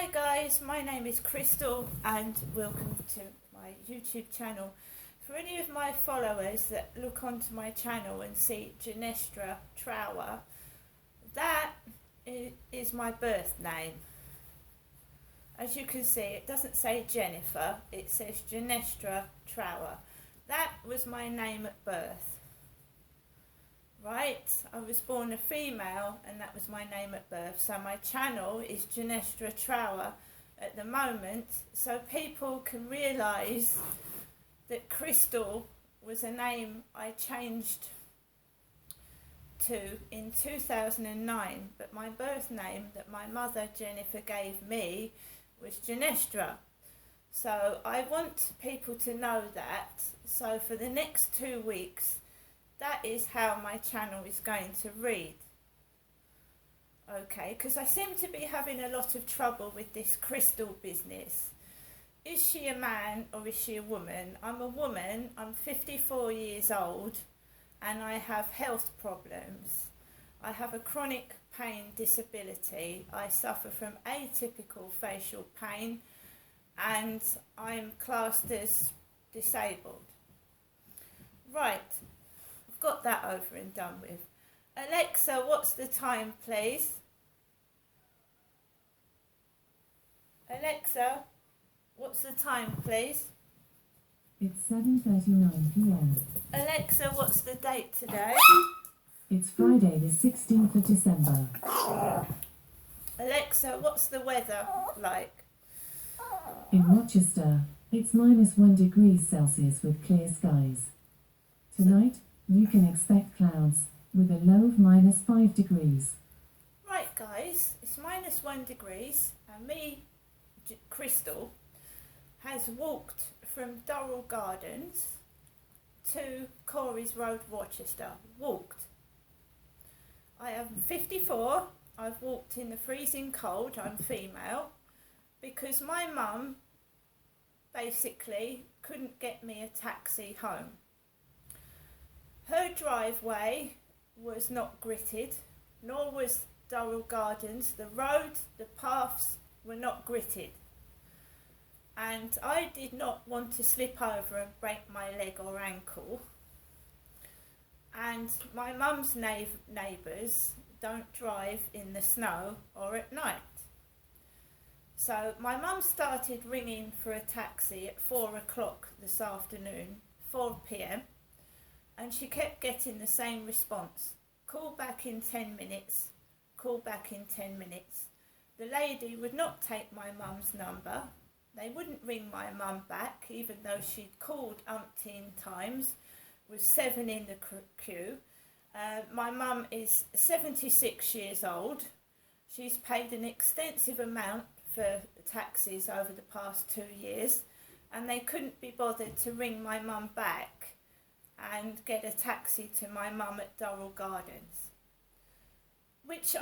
Hi guys, my name is Crystal and welcome to my YouTube channel. For any of my followers that look onto my channel and see Genestra Trower, that is my birth name. As you can see, it doesn't say Jennifer, it says Genestra Trower. That was my name at birth. Right, I was born a female and that was my name at birth. So my channel is Genestra Trower at the moment, so people can realise that Crystal was a name I changed to in 2009, but my birth name that my mother Jennifer gave me was Genestra. So I want people to know that. So for the next 2 weeks, that is how my channel is going to read. Okay, because I seem to be having a lot of trouble with this Crystal business. Is she a man or is she a woman? I'm a woman, I'm 54 years old and I have health problems. I have a chronic pain disability. I suffer from atypical facial pain and I'm classed as disabled. Right. Got that over and done with. Alexa, what's the time, please? Alexa, what's the time, please? It's 7:39 p.m. Alexa, what's the date today? It's Friday the 16th of December. Alexa, what's the weather like? In Rochester, it's -1 degrees Celsius with clear skies. Tonight, you can expect clouds with a low of -5 degrees. Right guys, it's -1 degrees and me, Crystal, has walked from Durrell Gardens to Corey's Road, Rochester. Walked. I am 54, I've walked in the freezing cold, I'm female, because my mum basically couldn't get me a taxi home. Her driveway was not gritted, nor was Durrell Gardens. The road, the paths were not gritted. And I did not want to slip over and break my leg or ankle. And my mum's neighbours don't drive in the snow or at night. So my mum started ringing for a taxi at 4 o'clock this afternoon, 4 p.m. And she kept getting the same response. Call back in 10 minutes, call back in 10 minutes. The lady would not take my mum's number. They wouldn't ring my mum back, even though she'd called umpteen times, with 7 in the queue. My mum is 76 years old. She's paid an extensive amount for taxis over the past 2 years, and they couldn't be bothered to ring my mum back and get a taxi to my mum at Durrell Gardens, which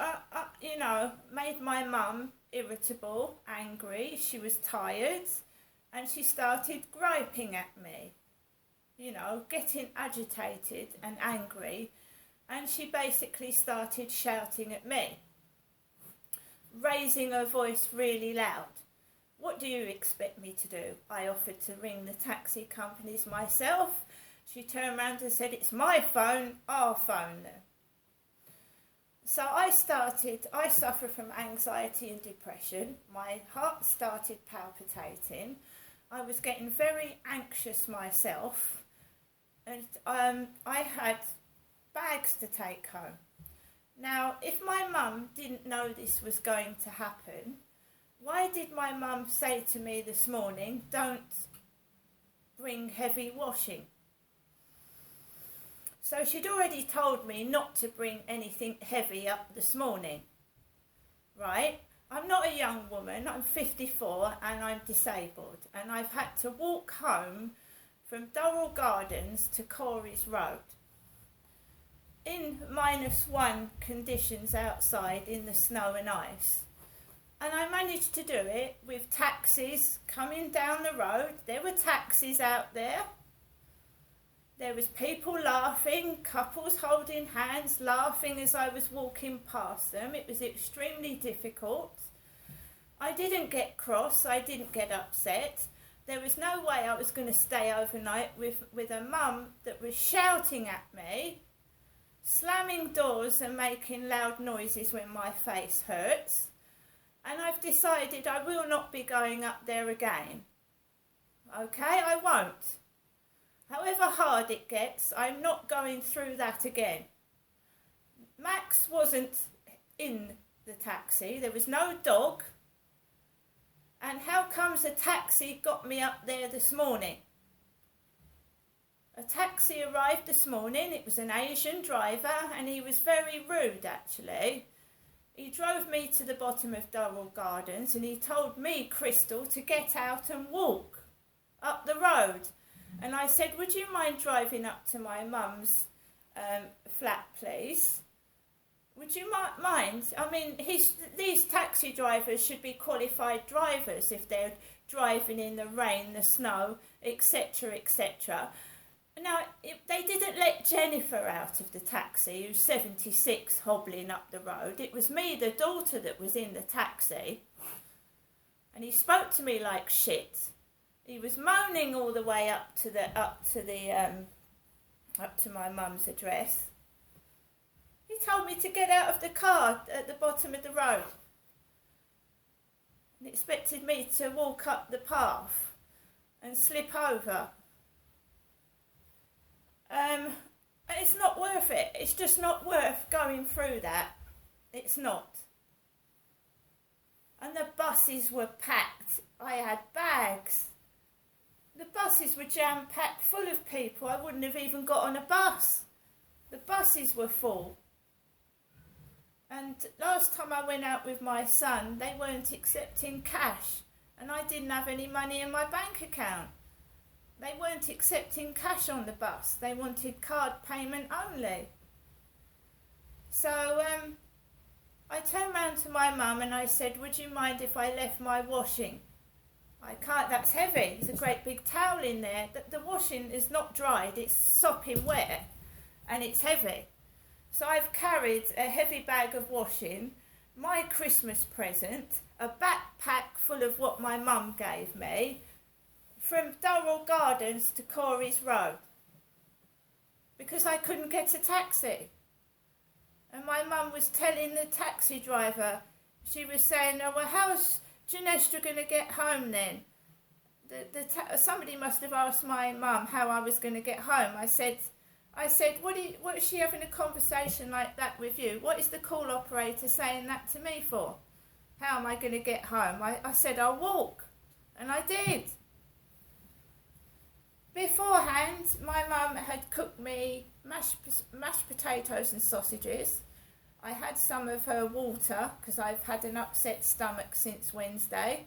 made my mum irritable, angry. She was tired and she started griping at me, getting agitated and angry, and she basically started shouting at me, raising her voice really loud. What do you expect me to do? I offered to ring the taxi companies myself. She turned around and said, it's my phone, our phone. So I suffer from anxiety and depression. My heart started palpitating. I was getting very anxious myself. And I had bags to take home. Now, if my mum didn't know this was going to happen, why did my mum say to me this morning, don't bring heavy washing? So she'd already told me not to bring anything heavy up this morning, right? I'm not a young woman, I'm 54 and I'm disabled, and I've had to walk home from Durrell Gardens to Corey's Road in -1 conditions outside in the snow and ice. And I managed to do it with taxis coming down the road. There were taxis out there. There was people laughing, couples holding hands, laughing as I was walking past them. It was extremely difficult. I didn't get cross, I didn't get upset. There was no way I was going to stay overnight with a mum that was shouting at me, slamming doors and making loud noises when my face hurts. And I've decided I will not be going up there again. Okay, I won't. However hard it gets, I'm not going through that again. Max wasn't in the taxi, there was no dog. And how comes a taxi got me up there this morning? A taxi arrived this morning, it was an Asian driver, and he was very rude actually. He drove me to the bottom of Durrell Gardens and he told me, Crystal, to get out and walk up the road. And I said, would you mind driving up to my mum's flat, please? Would you mind? I mean, these taxi drivers should be qualified drivers if they're driving in the rain, the snow, etc., etc. Now, they didn't let Jennifer out of the taxi, who's 76, hobbling up the road. It was me, the daughter, that was in the taxi. And he spoke to me like shit. He was moaning all the way up to my mum's address. He told me to get out of the car at the bottom of the road and expected me to walk up the path and slip over. It's not worth it. It's just not worth going through that. It's not. And the buses were packed. I had bags. The buses were jam-packed full of people. I wouldn't have even got on a bus. The buses were full. And last time I went out with my son, they weren't accepting cash. And I didn't have any money in my bank account. They weren't accepting cash on the bus. They wanted card payment only. So I turned round to my mum and I said, would you mind if I left my washing? I can't, that's heavy. There's a great big towel in there. The washing is not dried, it's sopping wet and it's heavy. So I've carried a heavy bag of washing, my Christmas present, a backpack full of what my mum gave me, from Durrell Gardens to Corey's Road, because I couldn't get a taxi. And my mum was telling the taxi driver, she was saying, oh, well, how's Rochester going to get home then? Somebody must have asked my mum how I was going to get home. I said, what is she having a conversation like that with you? What is the call operator saying that to me for? How am I going to get home? I said, I'll walk. And I did. Beforehand, my mum had cooked me mashed potatoes and sausages. I had some of her water because I've had an upset stomach since Wednesday.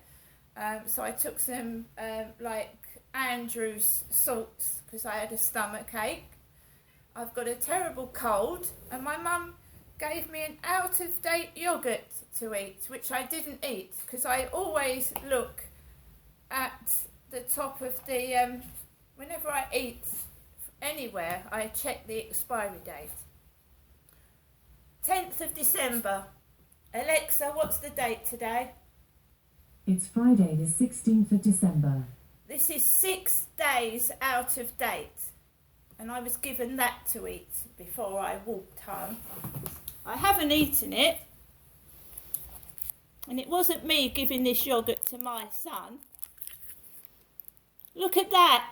So I took some like Andrew's salts because I had a stomach ache. I've got a terrible cold and my mum gave me an out-of-date yoghurt to eat, which I didn't eat because I always look at the top of the, whenever I eat anywhere, I check the expiry date. 10th of December. Alexa, what's the date today? It's Friday the 16th of December. This is 6 days out of date. And I was given that to eat before I walked home. I haven't eaten it. And it wasn't me giving this yoghurt to my son. Look at that.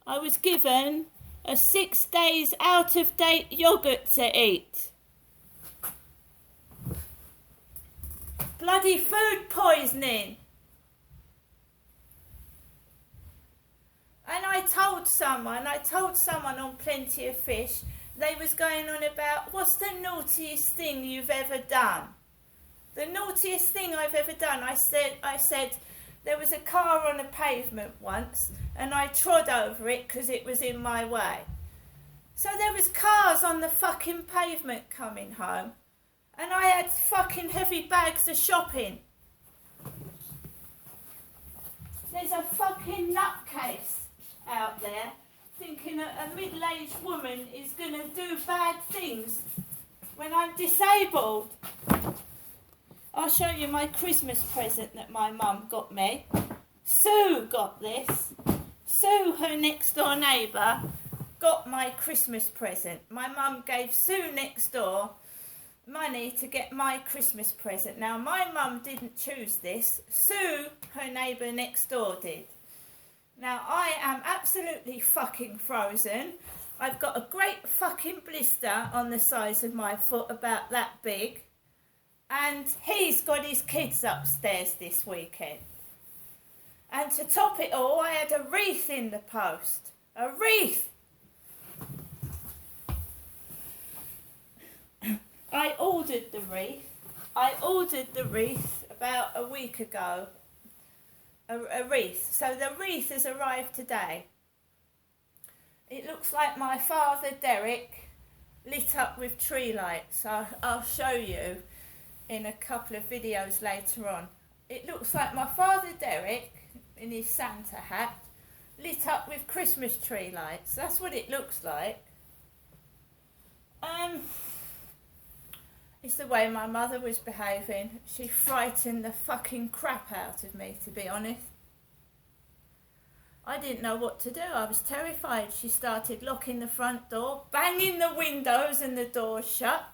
I was given a 6 days out of date yoghurt to eat. Bloody food poisoning. And I told someone on Plenty of Fish, they was going on about, what's the naughtiest thing you've ever done? The naughtiest thing I've ever done, I said, there was a car on a pavement once and I trod over it because it was in my way. So there was cars on the fucking pavement coming home and I had fucking heavy bags of shopping. There's a fucking nutcase out there thinking a middle-aged woman is going to do bad things when I'm disabled. I'll show you my Christmas present that my mum got me. Sue got this. Sue, her next door neighbour, got my Christmas present. My mum gave Sue next door money to get my Christmas present. Now, my mum didn't choose this. Sue, her neighbour next door, did. Now, I am absolutely fucking frozen. I've got a great fucking blister on the size of my foot, about that big. And he's got his kids upstairs this weekend. And to top it all, I had a wreath in the post. A wreath! I ordered the wreath about a week ago. A wreath. So the wreath has arrived today. It looks like my father Derek lit up with tree lights. I'll show you in a couple of videos later on. It looks like my father Derek, in his Santa hat, lit up with Christmas tree lights. That's what it looks like. It's the way my mother was behaving. She frightened the fucking crap out of me, to be honest. I didn't know what to do. I was terrified. She started locking the front door, banging the windows and the doors shut.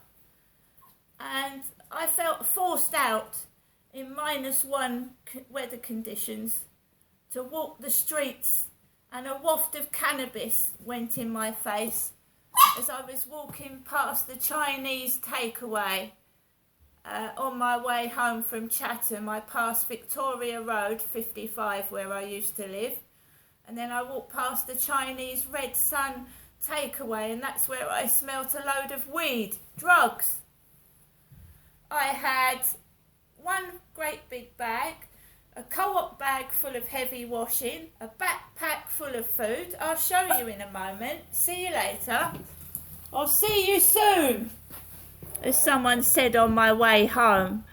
And I felt forced out in -1 weather conditions to walk the streets, and a waft of cannabis went in my face as I was walking past the Chinese takeaway on my way home from Chatham. I passed Victoria Road 55 where I used to live, and then I walked past the Chinese Red Sun takeaway, and that's where I smelt a load of weed, drugs. I had one great big bag, a co-op bag full of heavy washing, a backpack full of food. I'll show you in a moment. See you later. I'll see you soon, as someone said on my way home.